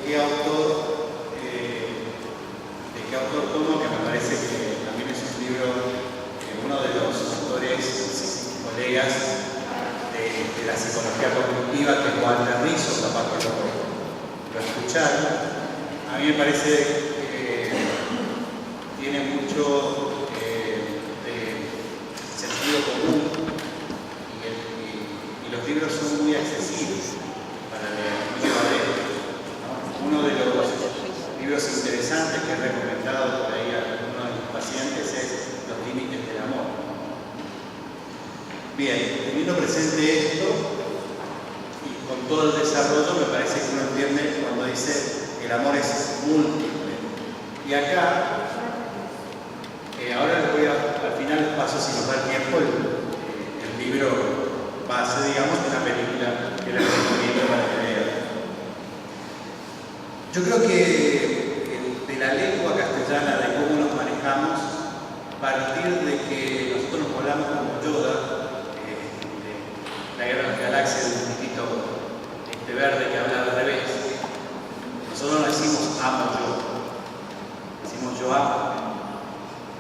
qué autor tomo, que me parece que también es un libro, uno de los autores, colegas de la psicología cognitiva, que es Walter Rizzo, capaz que lo escucharon. A mí me parece que tiene mucho de sentido común y los libros son muy accesibles para leer, muy llevaderos, ¿no? Uno de los libros interesantes que he recomendado por ahí a algunos de mis pacientes es Los límites del amor. Bien, teniendo presente esto y con todo el desarrollo, me parece que uno entiende cuando dice el amor es múltiple. Y acá, ahora les voy al final les paso, si nos da tiempo, el libro base, digamos, de una película que les recomiendo para que vean. Yo creo que de la lengua castellana, de cómo nos manejamos, partir de que nosotros nos hablamos como Yoda, de la Guerra de las Galaxias, del muñequito verde que habla al revés. Nosotros no decimos amo yo, decimos yo amo.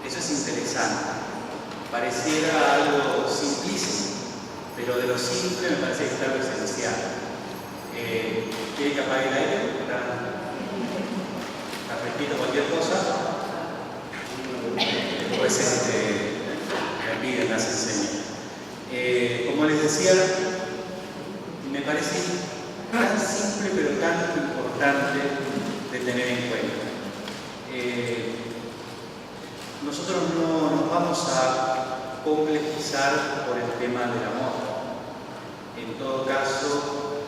Eso es interesante. Pareciera algo simplísimo, pero de lo simple me parece que está lo esencial. ¿Quiere que apague el aire? ¿Está fresquito cualquier cosa? Después me piden, las enseño. Como les decía, me parece tan simple pero tan importante de tener en cuenta. Nosotros no nos vamos a complejizar por el tema del amor. En todo caso,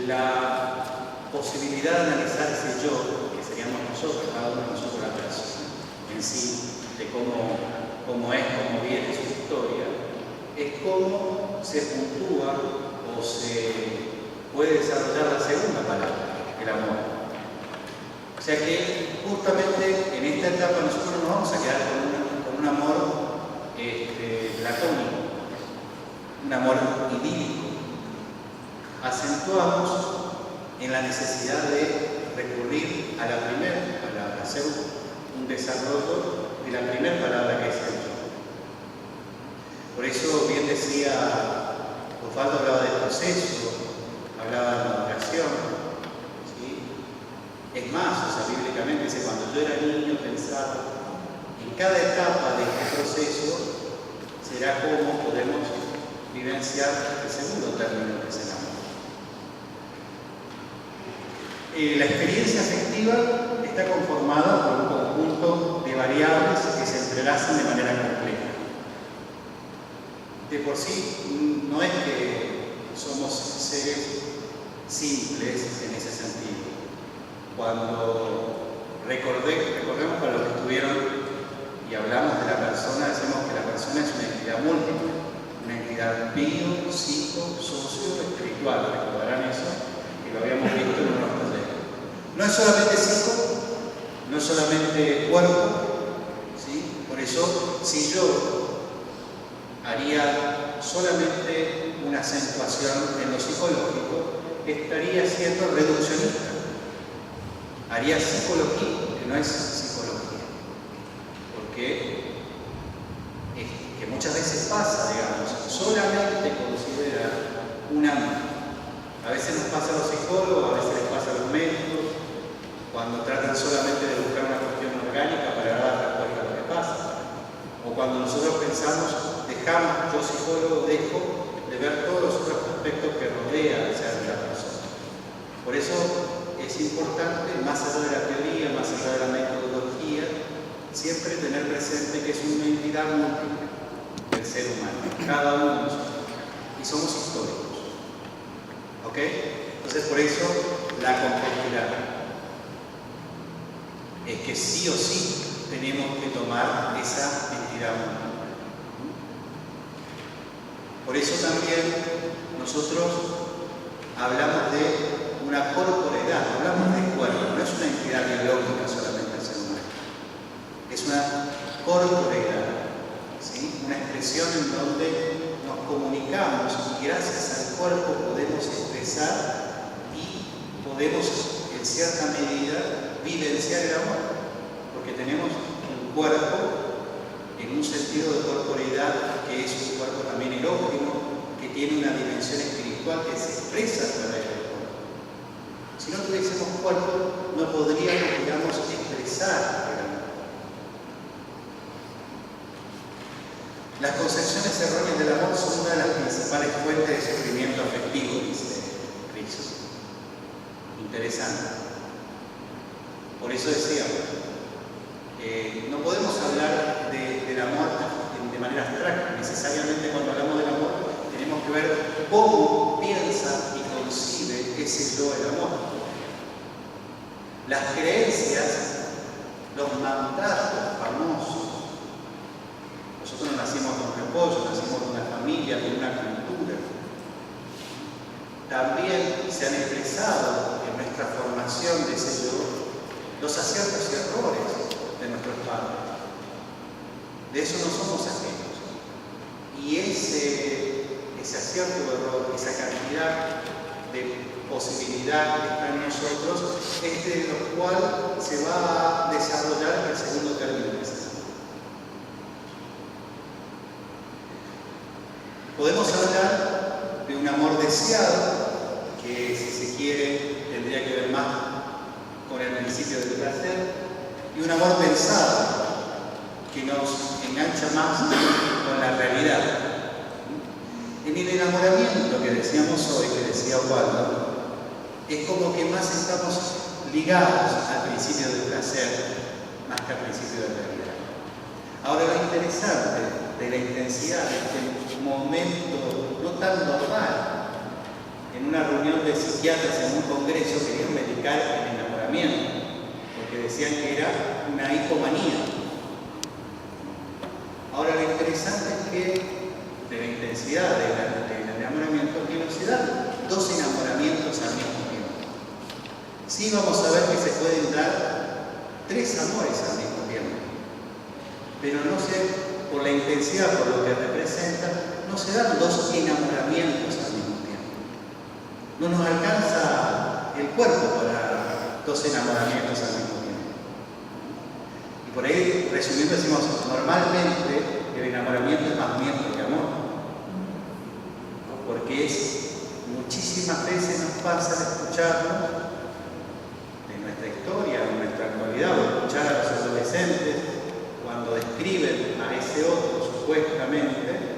la posibilidad de analizar ese yo, que seríamos nosotros, cada uno de nosotros la persona en sí, de cómo es, cómo viene su historia, es cómo se puntúa o se puede desarrollar la segunda palabra, el amor. O sea que justamente en esta etapa nosotros nos vamos a quedar con un amor platónico, un amor idílico. Acentuamos en la necesidad de recurrir a la primera palabra, hacer un desarrollo de la primera palabra que es el yo. Por eso bien decía Osvaldo, hablaba del proceso, hablaba de la maduración, ¿sí? Es más, o sea, bíblicamente dice, cuando yo era niño pensaba, en cada etapa de este proceso será como podemos vivenciar el segundo término que es el amor. La experiencia afectiva está conformada por un conjunto de variables que se entrelazan de manera compleja. De por sí, no es que somos seres simples en ese sentido. Cuando recordemos para los que estuvieron y hablamos de la persona, decimos que la persona es una entidad múltiple, una entidad bio, psico, socio, espiritual. Recordarán eso, que lo habíamos visto en unos talleres. No es solamente psico, no es solamente cuerpo, ¿sí? Por eso, si yo haría solamente una acentuación en lo psicológico, estaría siendo reduccionista. Haría psicología, que no es psicología. Porque que muchas veces pasa, digamos, solamente considerar un ámbito. A veces nos pasa a los psicólogos, a veces les pasa a los médicos, cuando tratan solamente de buscar una cuestión orgánica para dar respuesta a lo que pasa. O cuando nosotros pensamos, yo psicólogo dejo de ver todos los otros aspectos que rodean el ser de la persona. Por eso es importante, más allá de la teoría, más allá de la metodología, siempre tener presente que es una entidad múltiple del ser humano, cada uno de nosotros. Y somos históricos. ¿Ok? Entonces, por eso, la complejidad es que sí o sí tenemos que tomar esa entidad múltiple. Por eso también nosotros hablamos de una corporeidad, hablamos de cuerpo, no es una entidad biológica solamente el ser humano, es una corporeidad, ¿sí? Una expresión en donde nos comunicamos y gracias al cuerpo podemos expresar y podemos en cierta medida vivenciar el amor, porque tenemos un cuerpo en un sentido de corporeidad que es un cuerpo también erógeno, que tiene una dimensión espiritual que se expresa a través del cuerpo. Si no tuviésemos cuerpo, no podríamos, digamos, expresar el amor. Las concepciones erróneas del amor son una de las principales fuentes de sufrimiento afectivo, dice Cristo. Interesante. Por eso decíamos, no podemos hablar del amor de manera abstracta. Necesariamente cuando hablamos del amor tenemos que ver cómo piensa y concibe ese yo el amor. Las creencias, los mandatos famosos. Nosotros no nacimos con repollo, nacimos de una familia, de una cultura. También se han expresado en nuestra formación de ese yo los aciertos y errores de nuestros padres. De eso no somos ajenos. Y ese acierto o error, esa cantidad de posibilidad que está en nosotros, es de lo cual se va a desarrollar el segundo término que se llama. Podemos hablar de un amor deseado, que si se quiere tendría que ver más con el principio del placer, y un amor pensado, que nos engancha más con la realidad. En el enamoramiento que decíamos hoy, que decía Waldo, es como que más estamos ligados al principio del placer, más que al principio de la realidad. Ahora, lo interesante de la intensidad de este momento no tan normal, en una reunión de psiquiatras en un congreso querían medicar el enamoramiento, porque decían que era una hipomanía. Ahora, lo interesante es que de la intensidad del enamoramiento, que no se dan dos enamoramientos al mismo tiempo. Sí vamos a ver que se pueden dar tres amores al mismo tiempo, pero no se, por la intensidad, por lo que representa, no se dan dos enamoramientos al mismo tiempo. No nos alcanza el cuerpo para dos enamoramientos al mismo tiempo. Y por ahí, resumiendo, decimos, normalmente el enamoramiento es más miedo que amor. ¿No? Porque muchísimas veces nos pasa de escucharnos de nuestra historia, de nuestra actualidad, o escuchar a los adolescentes cuando describen a ese otro supuestamente,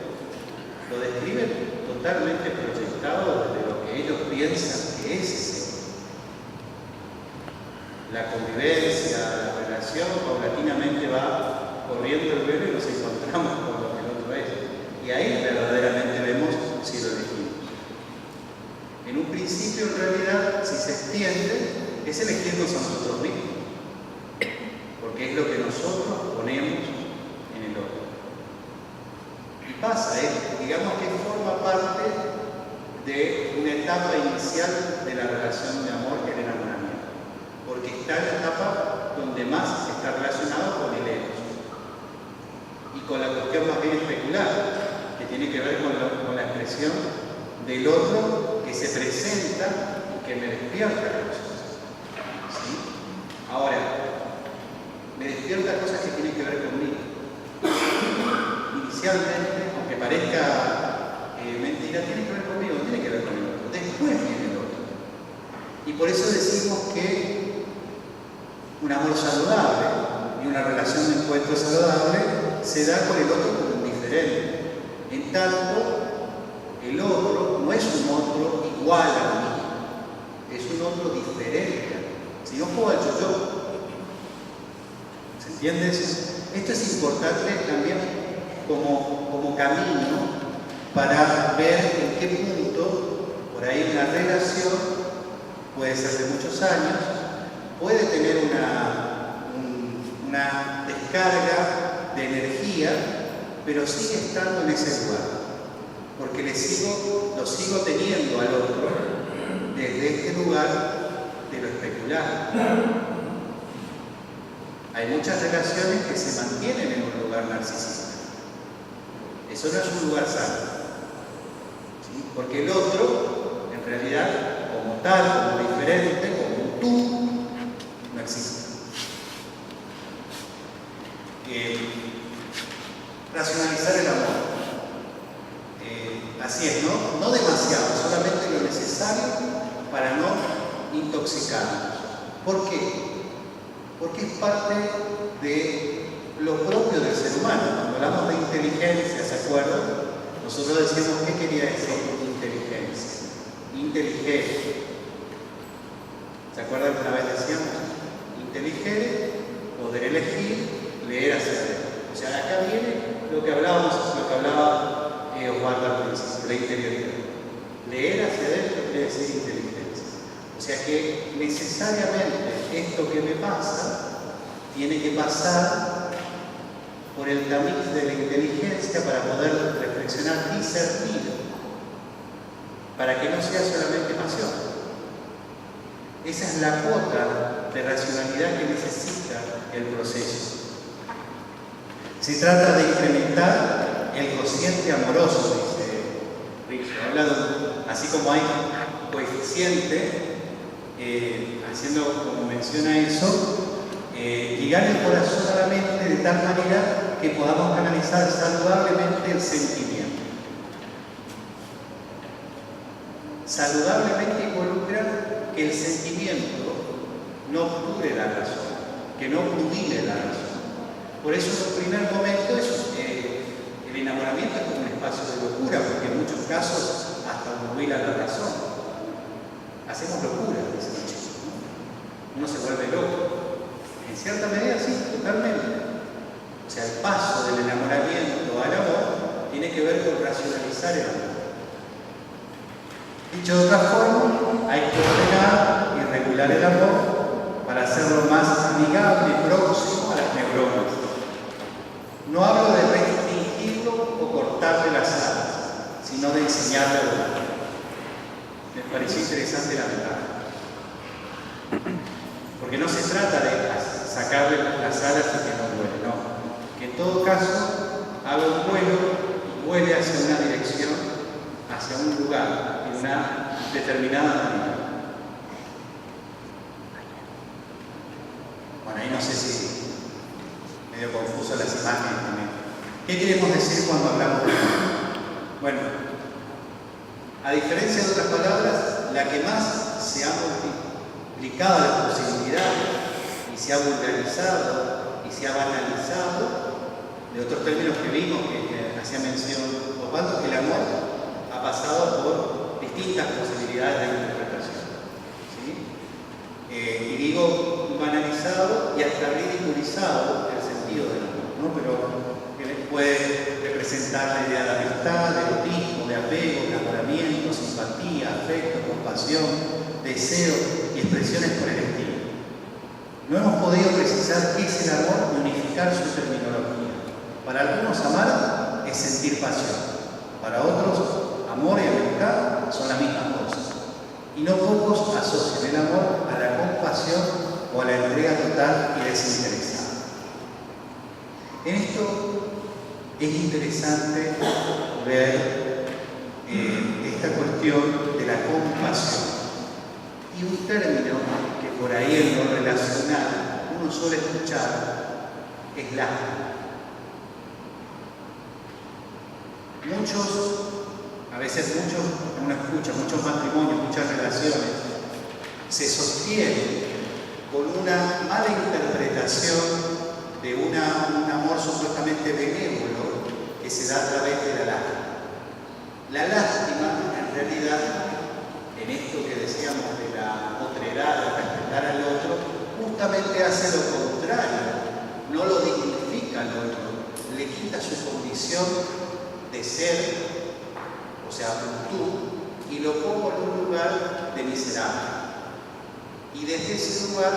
lo describen totalmente proyectado desde lo que ellos piensan que es ese otro. La convivencia, la relación, paulatinamente va corriendo el velo y nos encontramos con lo que el otro es. Y ahí verdaderamente vemos si lo elegimos. En un principio, en realidad, si se extiende, es elegirnos a nosotros mismos. Porque es lo que nosotros ponemos en el otro. Y pasa, digamos que forma parte de una etapa inicial de la relación de amor, que es el enamoramiento. Porque está en la etapa donde más está relacionado con el eros. Y con la cuestión más bien especular, que tiene que ver con la expresión del otro que se presenta y que me despierta cosas. ¿Sí? Ahora, me despierta cosas que tienen que ver conmigo. Inicialmente, aunque parezca mentira, tiene que ver conmigo, no tiene que ver con el otro. Después viene el otro. Y por eso decimos que un amor saludable y una relación de encuentro saludable se da con el otro como un diferente. En tanto, el otro no es un otro igual a mí, es un otro diferente a mí. Si no juego al yo-yo. ¿Se entiende eso? Esto es importante también como camino para ver en qué punto, por ahí una relación, puede ser de muchos años, puede tener una descarga de energía, pero sigue estando en ese lugar, porque lo sigo teniendo al otro desde este lugar de lo especular. Hay muchas relaciones que se mantienen en un lugar narcisista. Eso no es un lugar sano. ¿Sí? Porque el otro, en realidad, como tal, como diferente, tú no existe. Racionalizar el amor. Así es, ¿no? No demasiado, solamente lo necesario para no intoxicarnos. ¿Por qué? Porque es parte de lo propio del ser humano. Cuando hablamos de inteligencia, ¿se acuerdan? Nosotros decíamos, ¿qué quería decir inteligencia? Inteligere. ¿Se acuerdan que una vez decíamos? Inteligere, poder elegir, leer, hacer. O sea, acá viene lo que hablaba Osvaldo al principio, la interioridad. Leer hacia adentro quiere decir inteligencia. O sea que necesariamente esto que me pasa tiene que pasar por el tamiz de la inteligencia para poder reflexionar, discernir, para que no sea solamente pasión. Esa es la cuota de racionalidad que necesita el proceso. Se trata de incrementar el cociente amoroso, dice Richo. Hablado, así como hay coeficiente, haciendo como menciona eso, ligar el corazón a la mente de tal manera que podamos canalizar saludablemente el sentimiento. Saludablemente involucra que el sentimiento no obture la razón, que no obnubile la razón. Por eso en un primer momento el enamoramiento es como un espacio de locura, porque en muchos casos hasta obnubila la razón. Hacemos locura, dicen los chicos, ¿no? Uno se vuelve loco. En cierta medida sí, totalmente. O sea, el paso del enamoramiento al amor tiene que ver con racionalizar el amor. Dicho de otra forma, hay que ordenar y regular el amor para hacerlo más amigable y próximo a las neuronas. No hablo de restringirlo o cortarle las alas, sino de enseñarle a volar. Me pareció interesante la metáfora. Porque no se trata de sacarle las alas y que no vuele, no. Que en todo caso haga un vuelo y vuele hacia una dirección, hacia un lugar, en una determinada manera. Bueno, ahí no sé si medio confuso las imágenes también. ¿Qué queremos decir cuando hablamos de amor? Bueno, a diferencia de otras palabras, la que más se ha multiplicado las posibilidades y se ha vulgarizado y se ha banalizado, de otros términos que vimos que hacía mención Osvaldo, el amor ha pasado por distintas posibilidades de interpretación. ¿Sí? Y digo banalizado y hasta ridiculizado el sentido del amor, ¿no? Pero que puede representar la idea de amistad, de erotismo, de apego, de enamoramiento, simpatía, afecto, compasión, deseo y expresiones por el estilo. No hemos podido precisar qué es el amor ni unificar su terminología. Para algunos amar es sentir pasión, para otros amor y amistad son la misma cosa. Y no pocos asocian el amor a la compasión o a la entrega total y desinteresada. En esto es interesante ver esta cuestión de la compasión. Y un término que por ahí en lo relacional uno suele escuchar es lástima. A veces uno escucha, muchos matrimonios, muchas relaciones, se sostienen con una mala interpretación de un amor supuestamente benévolo que se da a través de la lástima. La lástima, en realidad, en esto que decíamos de la otredad, de respetar al otro, justamente hace lo contrario, no lo dignifica al otro, le quita su condición de ser, o sea, tú, y lo pongo en un lugar de miserable. Y desde ese lugar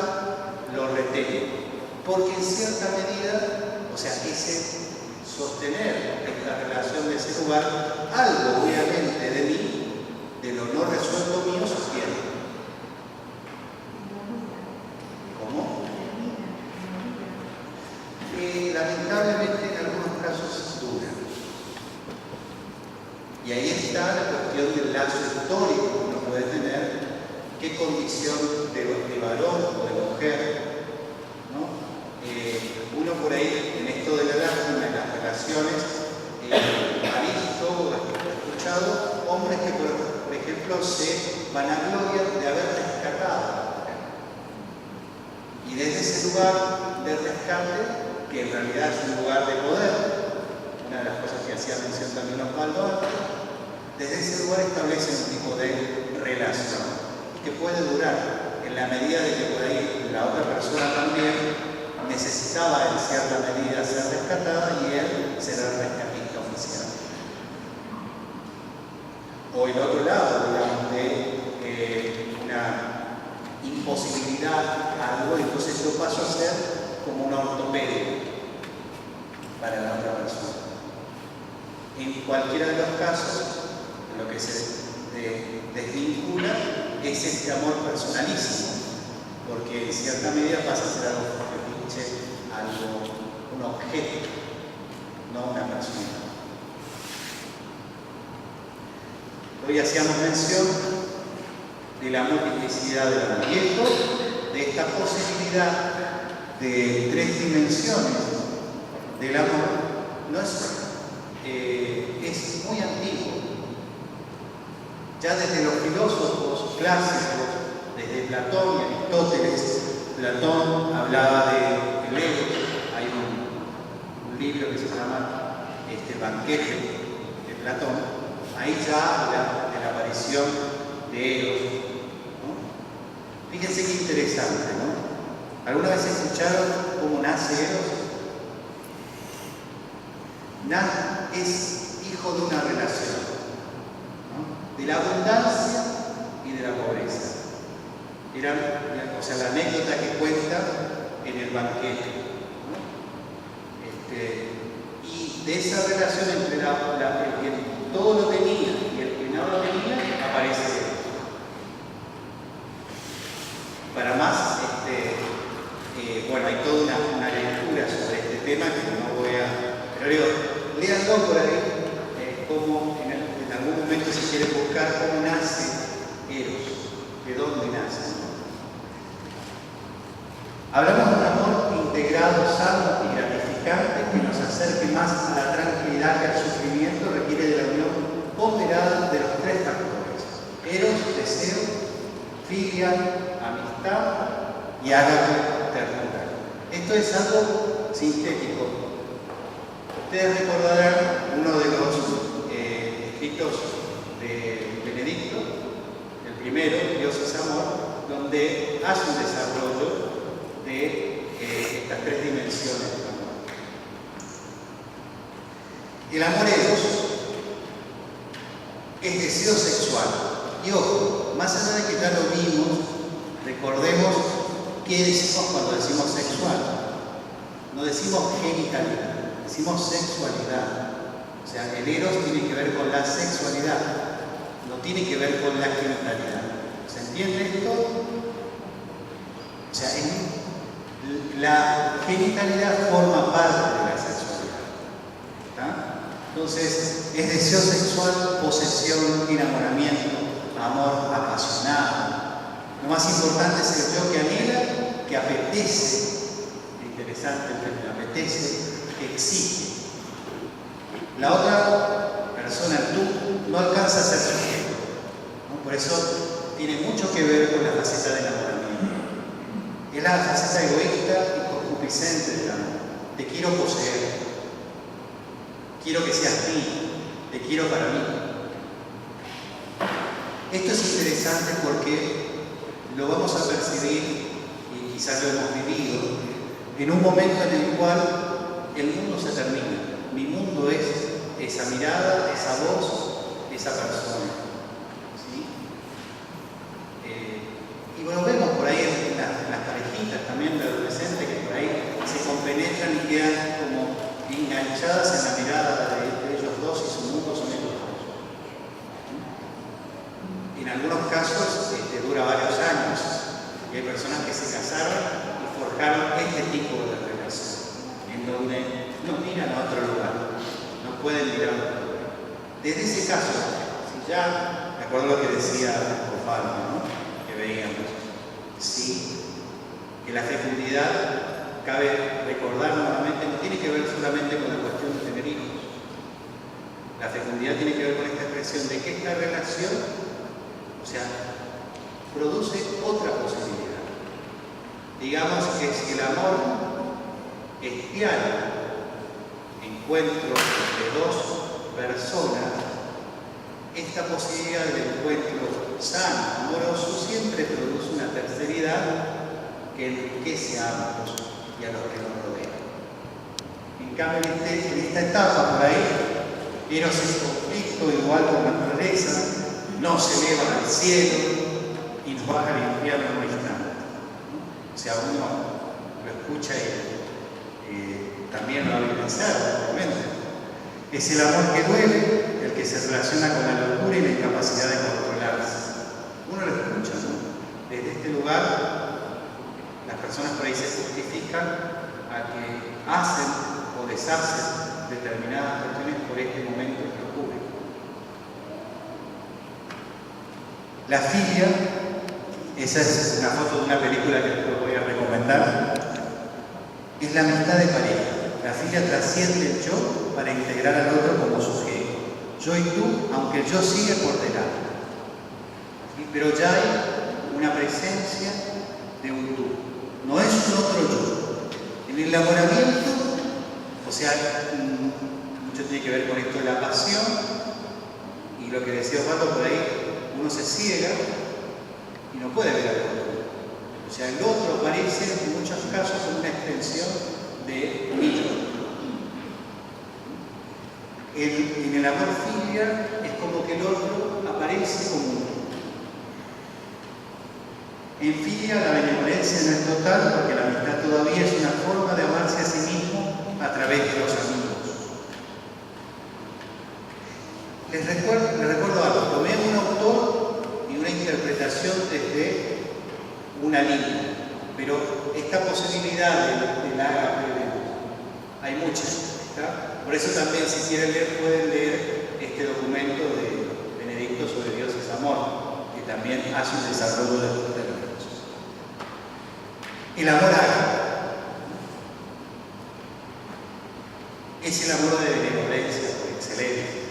lo retengo. Porque en cierta medida, o sea, ese sostener esta relación de ese lugar, algo obviamente de mí, de lo no resuelto mío, sostiene. ¿Cómo? Lamentablemente en algunos casos dura. Y ahí está la cuestión del lazo histórico que uno puede tener, que qué condición de varón o de mujer, ¿no? Uno por ahí, en esto de la lástima, en las relaciones, ha visto o ha escuchado hombres que, por ejemplo, se vanaglorian de haber rescatado a la mujer. Y desde ese lugar de rescate, que en realidad es un lugar de poder, una de las cosas que hacía mención también Osvaldo antes, desde ese lugar establecen un tipo de relación que puede durar en la medida de que por ahí la otra persona también necesitaba en cierta medida ser rescatada y él será el rescatista oficial. O el otro lado, digamos, de una imposibilidad a algo, entonces yo paso a ser como una ortopedia para la otra persona. En cualquiera de los casos, lo que se desvincula es este amor personalísimo, porque en cierta medida pasa a ser algo fetiche, algo, un objeto, no una persona. Hoy hacíamos mención de la multiplicidad del amor, y esto, de esta posibilidad de 3 dimensiones del amor, no es muy antiguo. Ya desde los filósofos clásicos, desde Platón y Aristóteles, Platón hablaba del ego. Hay un libro que se llama Banquete de Platón. Ahí ya habla de la aparición de Eros, ¿no? Fíjense qué interesante, ¿no? ¿Alguna vez escucharon cómo nace Eros? Es hijo de una relación, ¿no? De la abundancia y de la pobreza. O sea, la anécdota que cuenta en el banquete, ¿no? Y de esa relación entre el que todo lo tenía y el que no lo tenía, aparece Eros. Para más, bueno, hay toda una lectura sobre este tema que no voy a... Pero digo, léanlo por ahí, cómo en algún momento se quiere buscar cómo nace Eros, de dónde nace. Hablamos de un amor integrado, sano y gratificante que nos acerque más a la tranquilidad que al sufrimiento, requiere de la unión ponderada de los 3 factores: Eros, deseo; filia, amistad; y ágape, ternura. Esto es algo sintético. Ustedes recordarán uno de los escritos de Benedicto, el primero, Dios es amor, donde hace un desarrollo de estas 3 dimensiones del amor. El amor Eros es deseo sexual. Y ojo, más allá de que ya lo vimos, recordemos qué decimos cuando decimos sexual. No decimos genitalidad, decimos sexualidad. O sea, el Eros tiene que ver con la sexualidad, no tiene que ver con la genitalidad. ¿Se entiende esto? O sea, la genitalidad forma parte de la sexualidad. ¿Está? Entonces, es deseo sexual, posesión, enamoramiento, amor apasionado. Lo más importante es el yo que anhela, que apetece. Interesante el término, apetece, que exige. La otra persona, tú, no alcanza a ser sujeto, ¿no? Por eso tiene mucho que ver con la faceta del enamoramiento. Es la faceta egoísta y concupiscente del amor. Te quiero poseer. Quiero que seas mío. Te quiero para mí. Esto es interesante porque lo vamos a percibir, y quizás lo hemos vivido, en un momento en el cual el mundo se termina. Mi mundo es esa mirada, esa voz, esa persona. ¿Sí? Y bueno, vemos por ahí en las parejitas también de adolescentes que por ahí se compenetran y quedan como enganchadas en la mirada de ellos dos y su mundo son ellos dos. En algunos casos dura varios años y hay personas que se casaron y forjaron este tipo de relación, en donde no miran a otro lugar, no pueden mirar a otro lugar. Desde ese caso, si ya, de acuerdo a lo que decía Osvaldo, ¿no? Que veíamos. Sí, que la fecundidad, cabe recordar nuevamente, no tiene que ver solamente con la cuestión de tener hijos. La fecundidad tiene que ver con esta expresión de que esta relación, o sea, produce otra posibilidad. Digamos que si el amor estiara encuentro de dos personas, esta posibilidad de encuentro sano, amoroso, siempre produce una terceridad que enriquece a ambos y a los que nos rodean. En cambio, en esta etapa por ahí, Eros es conflicto igual con la naturaleza, no se eleva al cielo y nos baja al infierno en un instante. O sea, uno lo escucha y también lo ha vivenciado, obviamente. Es el amor que duele, el que se relaciona con la locura y la incapacidad de controlarse. Uno lo escucha, ¿no? Desde este lugar, las personas por ahí se justifican a que hacen o deshacen determinadas cuestiones por este momento que ocurre. La filia, esa es una foto de una película que les voy a recomendar, es la amistad de pareja. La filia trasciende el yo para integrar al otro como sujeto. Yo y tú, aunque el yo sigue por delante. ¿Sí? Pero ya hay una presencia de un tú. No es un otro yo. En el enamoramiento, o sea, mucho tiene que ver con esto de la pasión, y lo que decía Osvaldo por ahí, uno se ciega y no puede ver al otro. O sea, el otro aparece en muchos casos como una extensión de mí. En el amor filial es como que el otro aparece como un yo. En filia la benevolencia no es total porque la amistad todavía es una forma de amarse a sí mismo a través de los amigos. Les recuerdo algo, tomé un autor y una interpretación desde una línea, pero esta posibilidad de la ágape hay muchas. ¿Está? Por eso también, si quieren leer, pueden leer este documento de Benedicto sobre Dios es amor, que también hace un desarrollo de los términos. El amor ágape es el amor de benevolencia por excelencia.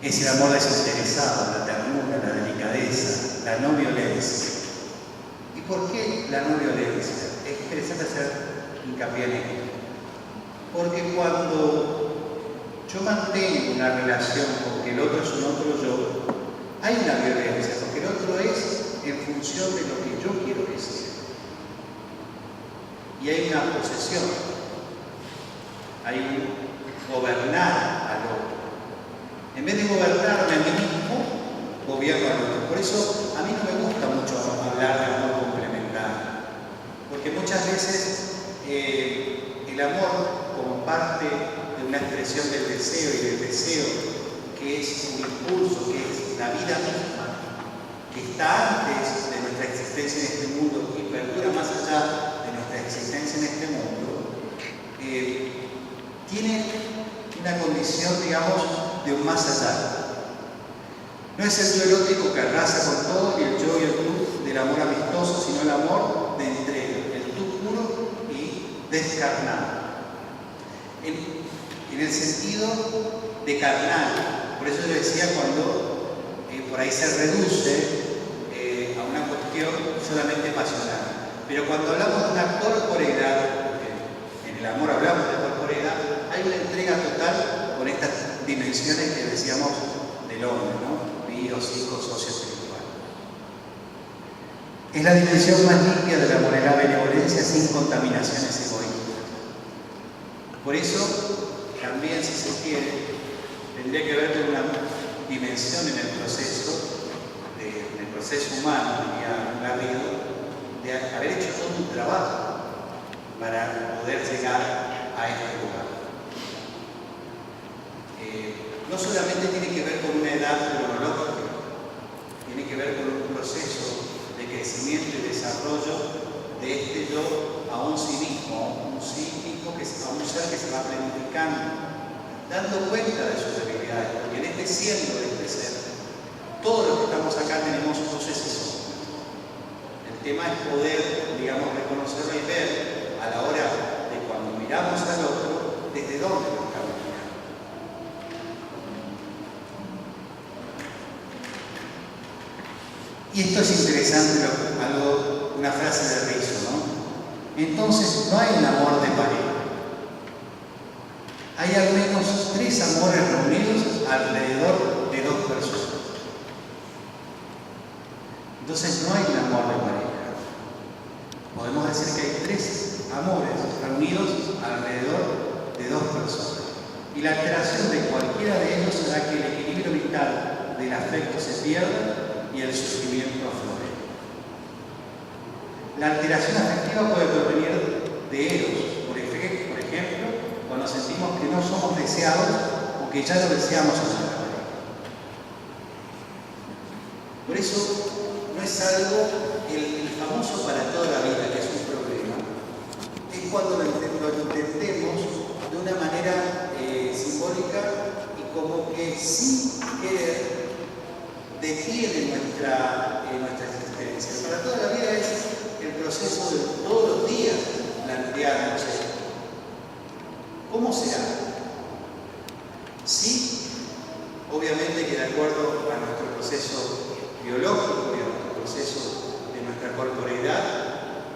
Es el amor desinteresado, la ternura, la delicadeza, la no violencia. ¿Y por qué la no violencia? Es interesante hacer hincapié en esto. Porque cuando yo mantengo una relación con que el otro es un otro yo, hay una violencia, porque el otro es en función de lo que yo quiero que sea. Y hay una posesión, hay un gobernar al otro. En vez de gobernarme a mí mismo, gobierno al otro. Por eso a mí no me gusta mucho hablar de amor complementario, porque muchas veces el amor, como parte de una expresión del deseo y del deseo, que es un impulso, que es la vida misma, que está antes de nuestra existencia en este mundo y perdura más allá de nuestra existencia en este mundo, tiene una condición, digamos, de un más allá. No es el yo erótico que arrasa con todo y el yo y el tú del amor amistoso, sino el amor de entrega, el tú puro y descarnado. En el sentido de carnal. Por eso yo decía cuando por ahí se reduce a una cuestión solamente pasional. Pero cuando hablamos de una corporeidad, en el amor hablamos de corporeidad, hay una entrega total con estas dimensiones que decíamos del hombre, ¿no? Bio, psico, socio, espiritual. Es la dimensión más limpia de la moralidad benevolencia sin contaminaciones egoístas. Por eso, también, si se quiere, tendría que ver con una dimensión en el proceso humano, diría Garrido, de haber hecho todo un trabajo para poder llegar a este lugar. No solamente tiene que ver con una edad cronológica, tiene que ver con un proceso de crecimiento y desarrollo de este yo a un sí mismo, a un ser que se va planificando, dando cuenta de sus debilidades, porque en este siendo de este ser Todos los que estamos acá tenemos luces y sombras. El tema es poder, digamos, reconocerlo y ver a la hora de cuando miramos al otro, desde dónde lo estamos mirando. Y esto es interesante, una frase de Rizzo, ¿no? Entonces, no hay un amor de pareja. Hay al menos 3 amores reunidos alrededor de 2 personas. Entonces no hay un amor de pareja. Podemos decir que hay 3 amores reunidos alrededor de 2 personas. Y la alteración de cualquiera de ellos hará que el equilibrio vital del afecto se pierda y el sufrimiento aflore. La alteración afectiva puede provenir de ellos. Por ejemplo, cuando sentimos que no somos deseados o que ya lo deseamos a nuestra pareja. Por eso no es algo, el famoso para toda la vida, que es un problema, es cuando lo entendemos de una manera simbólica y como que sin querer detiene nuestra existencia. Para toda la vida es el proceso de todos los días plantearnos esto. ¿Cómo será? Sí, obviamente que de acuerdo a nuestro proceso biológico y a nuestro proceso de nuestra corporeidad,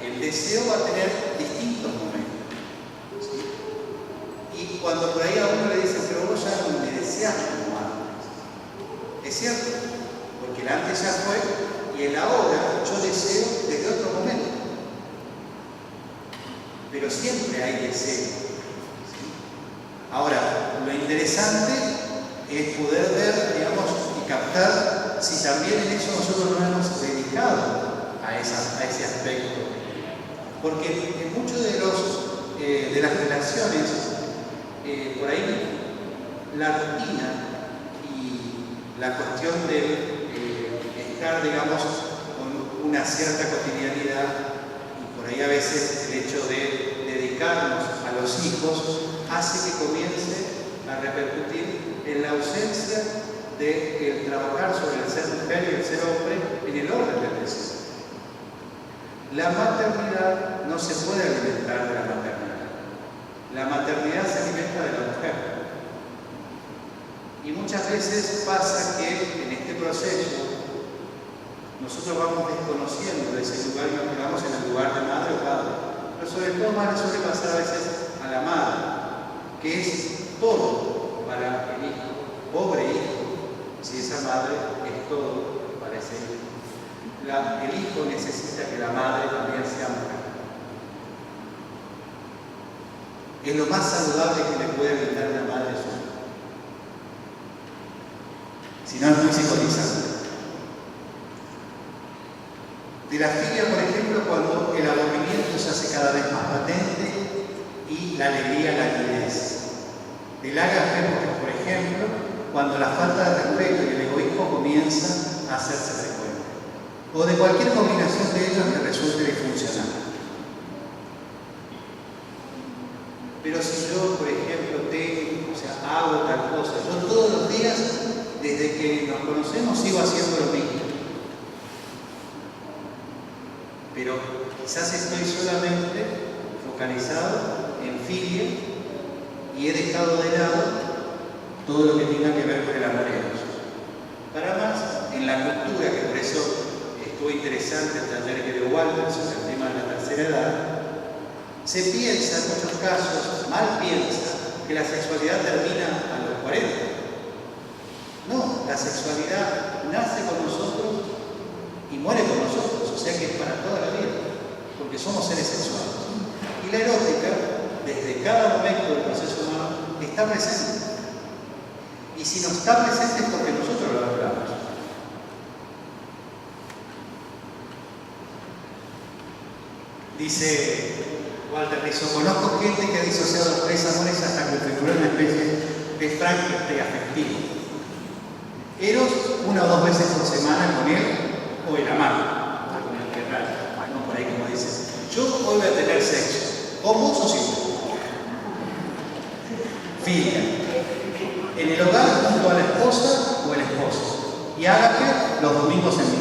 el deseo va a tener distintos momentos. ¿Sí? Y cuando por ahí a uno le dicen, pero vos ya no me deseás como antes. Es cierto, porque el antes ya fue y el ahora yo deseo desde otro momento. Pero siempre hay deseo. Ahora, lo interesante es poder ver, digamos, y captar si también en eso nosotros nos hemos dedicado a ese aspecto. Porque en muchos de las relaciones, por ahí, la rutina y la cuestión de estar, digamos, con una cierta cotidianidad, y por ahí a veces el hecho de dedicarnos a los hijos, hace que comience a repercutir en la ausencia de trabajar sobre el ser mujer y el ser hombre en el orden del deseo. La maternidad no se puede alimentar de la maternidad. La maternidad se alimenta de la mujer. Y muchas veces pasa que en este proceso nosotros vamos desconociendo de ese lugar y nos quedamos en el lugar de madre o padre. Pero sobre todo más le suele pasar a veces a la madre, que es todo para el hijo. Pobre hijo, si esa madre es todo para ese hijo. El hijo necesita que la madre también sea mujer. Es lo más saludable que le puede brindar una madre a su hijo. Si no, es muy psicologizante. De la filia, por ejemplo, cuando el aburrimiento se hace cada vez más patente y la alegría la aridez. Del agape, por ejemplo, cuando la falta de respeto y el egoísmo comienzan a hacerse frecuentes. O de cualquier combinación de ellos que resulte disfuncional. Pero si yo, por ejemplo, hago tal cosa, yo todos los días, desde que nos conocemos, sigo haciendo lo mismo. Pero quizás estoy solamente focalizado en filia y he dejado de lado todo lo que tenga que ver con el amor eros. Para más, en la cultura, que por eso estuvo interesante el taller que dio Walter sobre el tema de la tercera edad, se piensa en muchos casos, mal piensa, que la sexualidad termina a los 40. No, la sexualidad nace con nosotros y muere con nosotros, o sea que es para toda la vida, porque somos seres sexuales. Y la erótica, desde cada momento del proceso humano, está presente. Y si no está presente es porque nosotros lo logramos. Dice Walter Rizzo, conozco gente que ha disociado los 3 amores hasta configurar una especie de Frankenstein afectivo. Eros 1 o 2 veces por semana con él o el amar, con el que no por ahí como dices, yo hoy voy a tener sexo, con vos o sin vos. Filia. En el hogar junto a la esposa o el esposo. Y agape los domingos en